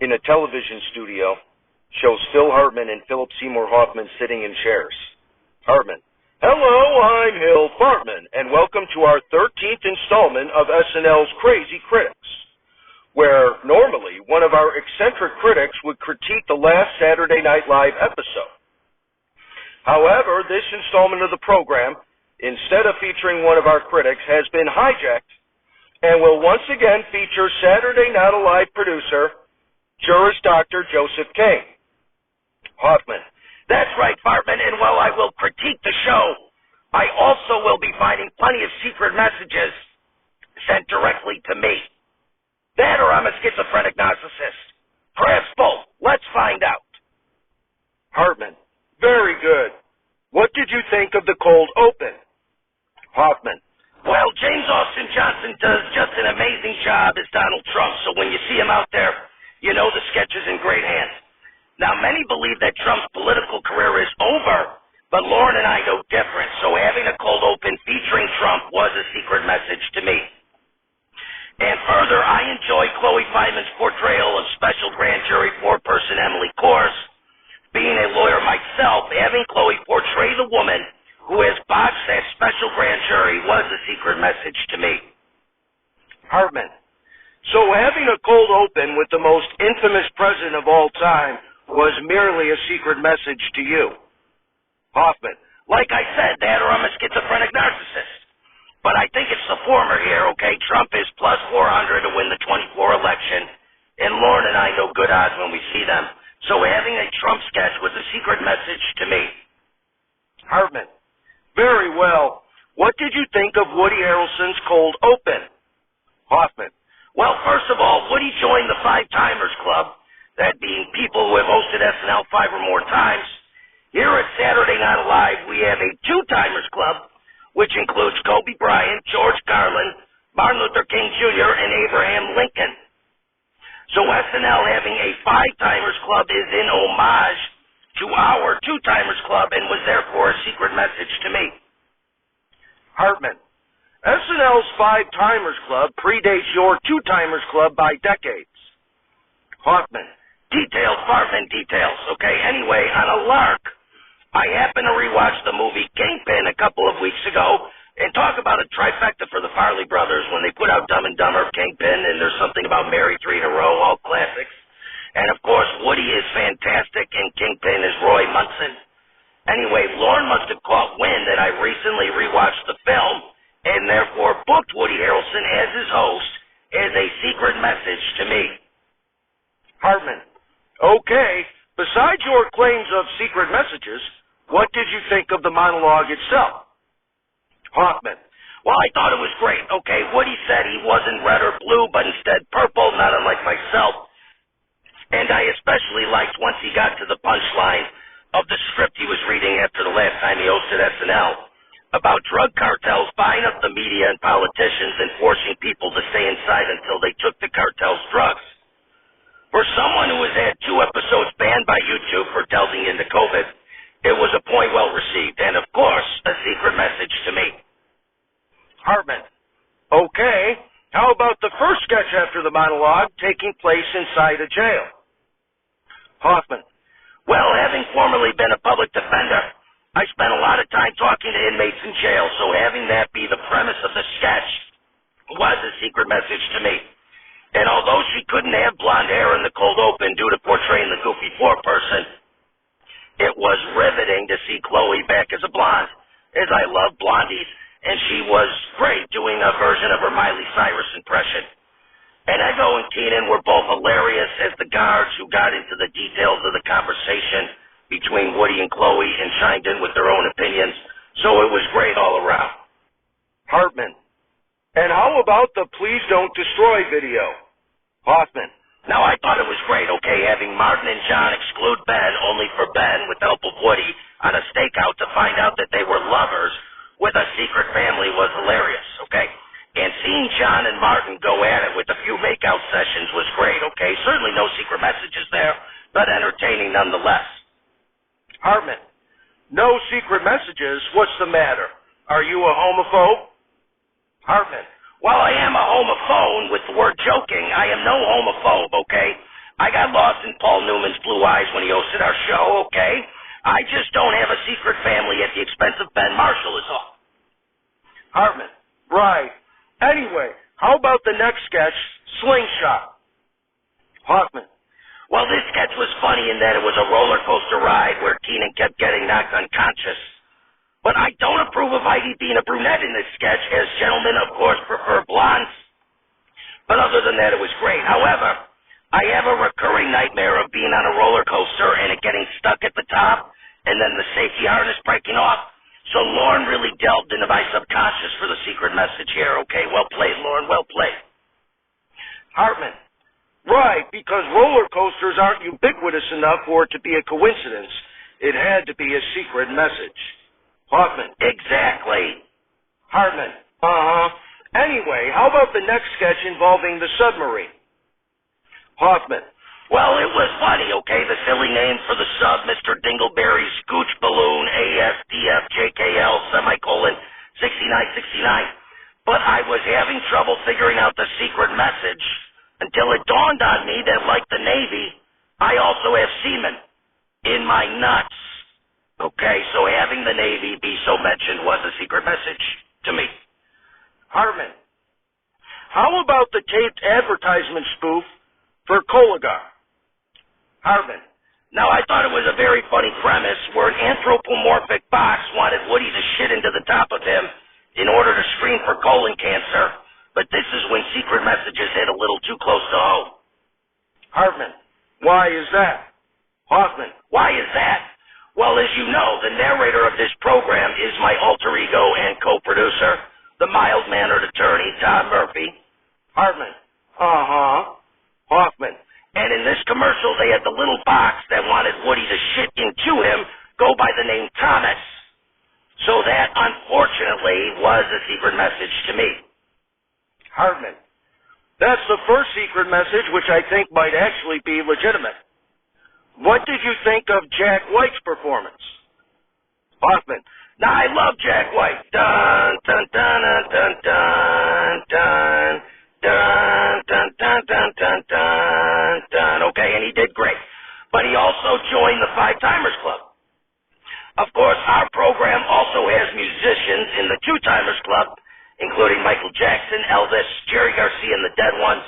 In a television studio, shows Phil Hartman and Philip Seymour Hoffman sitting in chairs. Hartman: Hello, I'm Hill Hartman, and welcome to our 13th installment of SNL's Crazy Critics, where normally one of our eccentric critics would critique the last Saturday Night Live episode. However, this installment of the program, instead of featuring one of our critics, has been hijacked and will once again feature Saturday Night Live producer, Juris Dr. Joseph Kane. Hoffman: That's right, Fartman, and while I will critique the show, I also will be finding plenty of secret messages sent directly to me. That or I'm a schizophrenic narcissist. Perhaps both. Let's find out. Hartman: Very good. What did you think of the cold open? Hoffman: Well, James Austin Johnson does just an amazing job as Donald Trump, so when you see him out there, you know the sketch is in great hands. Now, many believe that Trump's political career is over, but Lauren and I know different, so having a cold open featuring Trump was a secret message to me. And further, I enjoy Chloe Fineman's portrayal of Special Grand Jury foreperson Emily Kors. Being a lawyer myself, having Chloe portray the woman who has botched that Special Grand Jury was a secret message to me. Hartman: So having a cold open with the most infamous president of all time was merely a secret message to you. Hoffman: Like I said, that or I'm a schizophrenic narcissist. But I think it's the former here, okay? Trump is plus 400 to win the 24 election, and Lauren and I know good odds when we see them. So having a Trump sketch was a secret message to me. Hartman: Very well. What did you think of Woody Harrelson's cold open? Hoffman: Well, first of all, Woody joined the Five Timers Club, that being people who have hosted SNL 5 or more times. Here at Saturday Night Live, we have a Two-Timers Club, which includes Kobe Bryant, George Carlin, Martin Luther King Jr., and Abraham Lincoln. So SNL having a Five-Timers Club is in homage to our Two-Timers Club and was therefore a secret message to me. Hartman: SNL's Five Timers Club predates your Two Timers Club by decades. Hoffman: Details, Fartman, details. Okay, anyway, on a lark, I happened to rewatch the movie Kingpin a couple of weeks ago and talk about a trifecta for the Farley brothers when they put out Dumb and Dumber, Kingpin, and there's something about Mary 3 in a row, all classics. And of course, Woody is fantastic and Kingpin is Roy Munson. Anyway, Lauren must have caught wind that I recently rewatched the film and therefore booked Woody Harrelson as his host as a secret message to me. Hartman: Okay, besides your claims of secret messages, what did you think of the monologue itself? Hoffman: Well, I thought it was great. Okay, Woody said he wasn't red or blue, but instead purple, not unlike myself. And I especially liked once he got to the punchline of the script he was reading after the last time he hosted SNL about drug cartels buying up the media and politicians and forcing people to stay inside until they took the cartel's drugs. For someone who has had 2 episodes banned by YouTube for delving into COVID, it was a point well received and, of course, a secret message to me. Hartman: Okay, how about the first sketch after the monologue taking place inside a jail? Hoffman: Well, having formerly been a public defender, I spent a lot of time talking to inmates in jail, so having that be the premise of the sketch was a secret message to me. And although she couldn't have blonde hair in the cold open due to portraying the goofy foreperson, it was riveting to see Chloe back as a blonde, as I love blondies, and she was great doing a version of her Miley Cyrus impression. And Ego and Keenan were both hilarious as the guards who got into the details of the conversation between Woody and Chloe and chimed in with their own opinions, so it was great all around. Hartman: And how about the Please Don't Destroy video? Hoffman: Now, I thought it was great, okay, having Martin and John exclude Ben only for Ben, with the help of Woody, on a stakeout to find out that they were lovers with a secret family was hilarious, okay? And seeing John and Martin go at it with a few makeout sessions was great, okay? Certainly no secret messages there, but entertaining nonetheless. Hartman: No secret messages? What's the matter? Are you a homophobe? Hartman: While I am a homophobe with the word joking, I am no homophobe, okay? I got wise when he hosted our show, okay? I just don't have a secret family at the expense of Ben Marshall is all. Hartman. Right. Anyway, how about the next sketch, Slingshot? Hoffman. Well, this sketch was funny in that it was a roller coaster ride where Keenan kept getting knocked unconscious. But I don't approve of Heidi being a brunette in this sketch, as gentlemen, of course, prefer blondes. But other than that, it was great. However, I have a recurring nightmare of being on a roller coaster and it getting stuck at the top and then the safety harness breaking off. So Lauren really delved into my subconscious for the secret message here, okay? Well played, Lauren, well played. Hartman. Right, because roller coasters aren't ubiquitous enough for it to be a coincidence. It had to be a secret message. Hoffman. Exactly. Hartman. Uh-huh. Anyway, how about the next sketch involving the submarine? Hoffman. Well, it was funny, okay? The silly name for the sub, Mr. Dingleberry Scooch Balloon, ASDFJKL, semicolon, 6969. But I was having trouble figuring out the secret message until it dawned on me that, like the Navy, I also have semen in my nuts. Okay, so having the Navy be so mentioned was a secret message to me. Hartman. How about the taped advertisement spoof for Colagar? Hartman. Now, I thought it was a very funny premise where an anthropomorphic box wanted Woody to shit into the top of him in order to screen for colon cancer, but this is when secret messages hit a little too close to home. Hartman. Why is that? Hoffman. Why is that? Well, as you know, the narrator of this program is my alter ego and co-producer, the mild-mannered attorney, Tom Murphy. Hartman. Uh-huh. Hoffman. And in this commercial, they had the little box that wanted Woody to shit into him go by the name Thomas. So that, unfortunately, was a secret message to me. Hartman. That's the first secret message, which I think might actually be legitimate. What did you think of Jack White's performance? Hoffman. Now, I love Jack White. Dun, dun, dun, dun, dun, dun, dun, dun, dun, dun, dun, dun, dun. Okay, and he did great. But he also joined the Five Timers Club. Of course, our program also has musicians in the Two Timers Club, including Michael Jackson, Elvis, Jerry Garcia and the Dead Ones,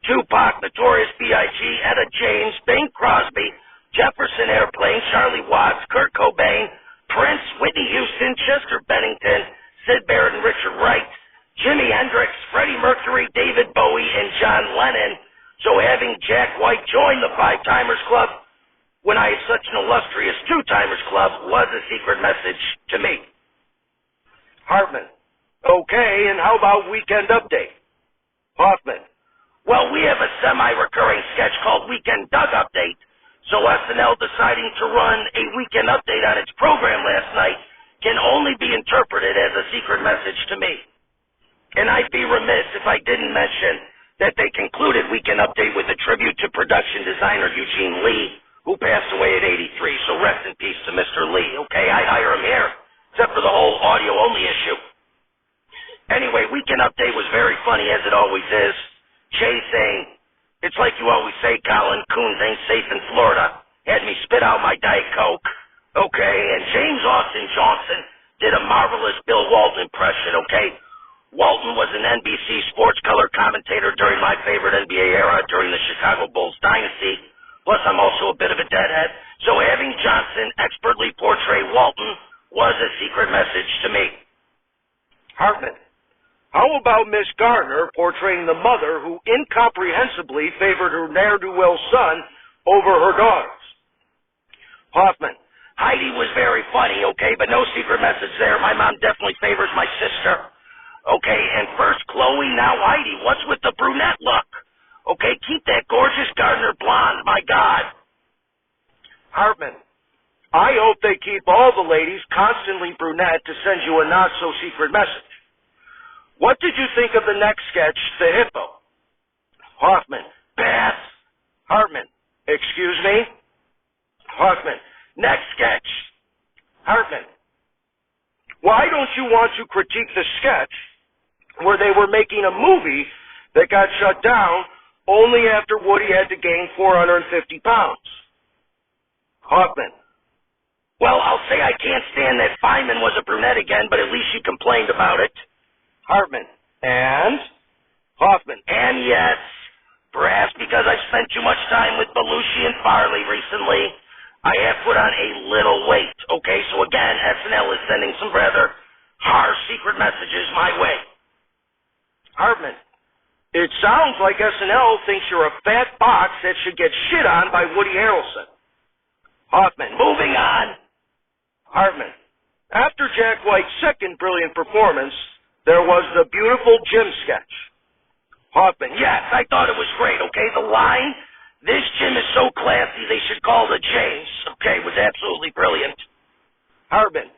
Tupac, Notorious B.I.G., Etta James, Bing Crosby, Jefferson Airplane, Charlie Watts, Kurt Cobain, Prince, Whitney Houston, Chester Bennington, Syd Barrett and Richard Wright, Jimi Hendrix, Freddie Mercury, David Bowie, and John Lennon. So having Jack White join the Five Timers Club when I had such an illustrious Two Timers Club was a secret message to me. Hartman. Okay, and how about Weekend Update? Hoffman. Well, we have a semi-recurring sketch called Weekend Doug Update, so SNL deciding to run a weekend update on its program last night can only be interpreted as a secret message to me. And I'd be remiss if I didn't mention that they concluded Weekend Update with a tribute to production designer Eugene Lee, who passed away at 83, so rest in peace to Mr. Lee, okay? I'd hire him here, except for the whole audio-only issue. Anyway, Weekend Update was very funny, as it always is. Jay saying, "It's like you always say, Colin, coons ain't safe in Florida," had me spit out my Diet Coke. Okay, and James Austin Johnson did a marvelous Bill Walton impression, okay? Walton was an NBC sports color commentator during my favorite NBA era, during the Chicago Bulls dynasty. Plus, I'm also a bit of a deadhead, so having Johnson expertly portray Walton was a secret message to me. Hartman. How about Miss Garner portraying the mother who incomprehensibly favored her ne'er-do-well son over her daughters? Hoffman. Heidi was very funny, okay, but no secret message there. My mom definitely favors my sister. Okay, and first Chloe, now Heidi. What's with the brunette look? Okay, keep that gorgeous Gardner blonde, my God. Hartman. I hope they keep all the ladies constantly brunette to send you a not-so-secret message. What did you think of the next sketch, The Hippo? Hoffman. Pass. Hartman. Excuse me? Hoffman. Next sketch. Hartman. Why don't you want to critique the sketch where they were making a movie that got shut down only after Woody had to gain 450 pounds? Hoffman. Well, I'll say I can't stand that Feynman was a brunette again, but at least she complained about it. Hartman. And? Hoffman. And yes, perhaps because I've spent too much time with Belushi and Farley recently, I have put on a little weight. Okay, so again, SNL is sending some rather harsh secret messages my way. Hartman. It sounds like SNL thinks you're a fat box that should get shit on by Woody Harrelson. Hoffman. Moving on. Hartman. After Jack White's second brilliant performance, there was the beautiful Jim sketch. Hoffman. Yes, I thought it was great, okay? The line, "This Jim is so classy they should call the James," okay, was absolutely brilliant. Hartman.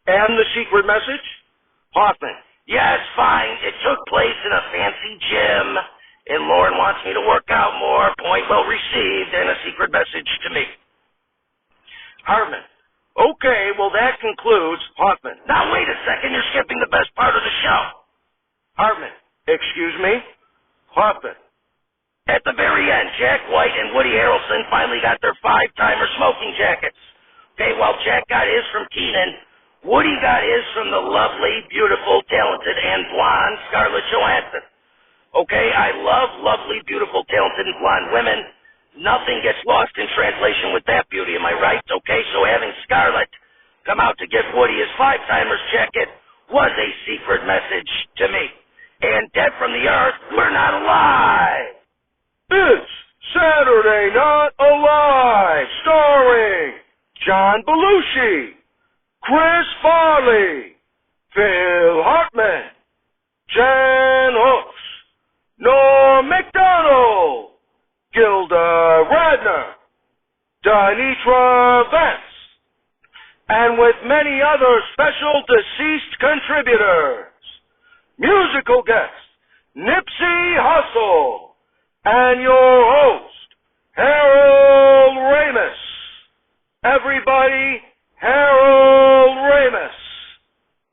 And the secret message? Hoffman. Yes, fine. It took place in a fancy gym, and Lauren wants me to work out more. Point well received, and a secret message to me. Hartman. Okay, well that concludes. Hoffman. Now wait a second, you're skipping the best part of the show. Hartman. Excuse me? Hoffman. At the very end, Jack White and Woody Harrelson finally got their 5-timer smoking jackets. Okay, while Jack got his from Keenan, Woody got his from the lovely, beautiful, talented, and blonde Scarlett Johansson. Okay, I love lovely, beautiful, talented, and blonde women. Nothing gets lost in translation with that beauty, am I right? Okay, so having Scarlett come out to give Woody his 5-timer's jacket was a secret message to me. And dead from the earth, we're not alive. It's Saturday Night Alive, starring John Belushi, Chris Farley, Phil Hartman, Jan Hooks, Norm MacDonald, Gilda Radner, Denitra Vance, and with many other special deceased contributors. Musical guest, Nipsey Hussle, and your host, Harold Ramis. Everybody, Harold Ramis.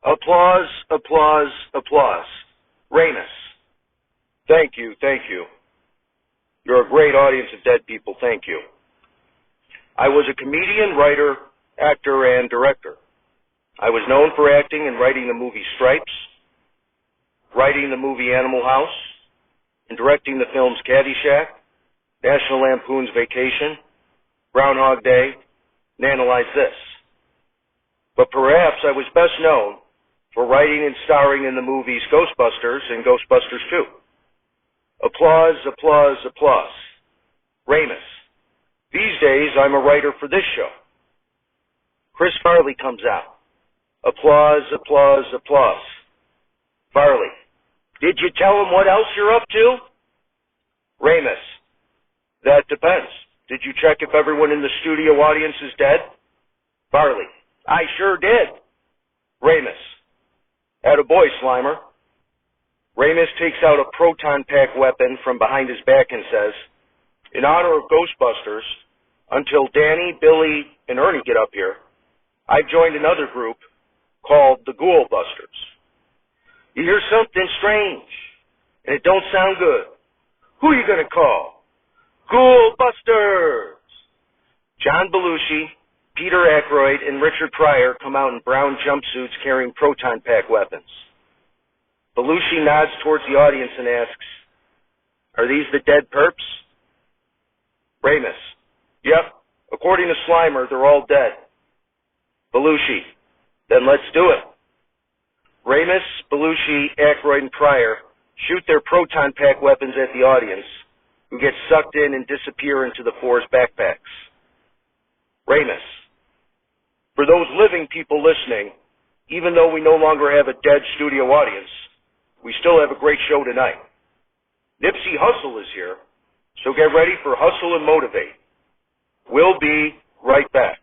Applause, applause, applause. Ramis. Thank you, thank you. You're a great audience of dead people, thank you. I was a comedian, writer, actor, and director. I was known for acting and writing the movie Stripes, writing the movie Animal House, and directing the films Caddyshack, National Lampoon's Vacation, Groundhog Day, and Analyze This. But perhaps I was best known for writing and starring in the movies Ghostbusters and Ghostbusters 2. Applause, applause, applause. Ramis. These days, I'm a writer for this show. Chris Farley comes out. Applause, applause, applause. Farley. Did you tell him what else you're up to? Ramis. That depends. Did you check if everyone in the studio audience is dead? Farley. I sure did. Ramis. Attaboy, Slimer. Ramis takes out a proton-pack weapon from behind his back and says, in honor of Ghostbusters, until Danny, Billy, and Ernie get up here, I've joined another group called the Ghoulbusters. You hear something strange, and it don't sound good. Who are you going to call? Ghoulbusters! John Belushi, Peter Aykroyd, and Richard Pryor come out in brown jumpsuits carrying proton-pack weapons. Belushi nods towards the audience and asks, are these the dead perps? Ramis. Yep. According to Slimer, they're all dead. Belushi. Then let's do it. Ramis, Belushi, Aykroyd, and Pryor shoot their proton-pack weapons at the audience, who get sucked in and disappear into the four's backpacks. Ramis. For those living people listening, even though we no longer have a dead studio audience, we still have a great show tonight. Nipsey Hussle is here, so get ready for Hustle and Motivate. We'll be right back.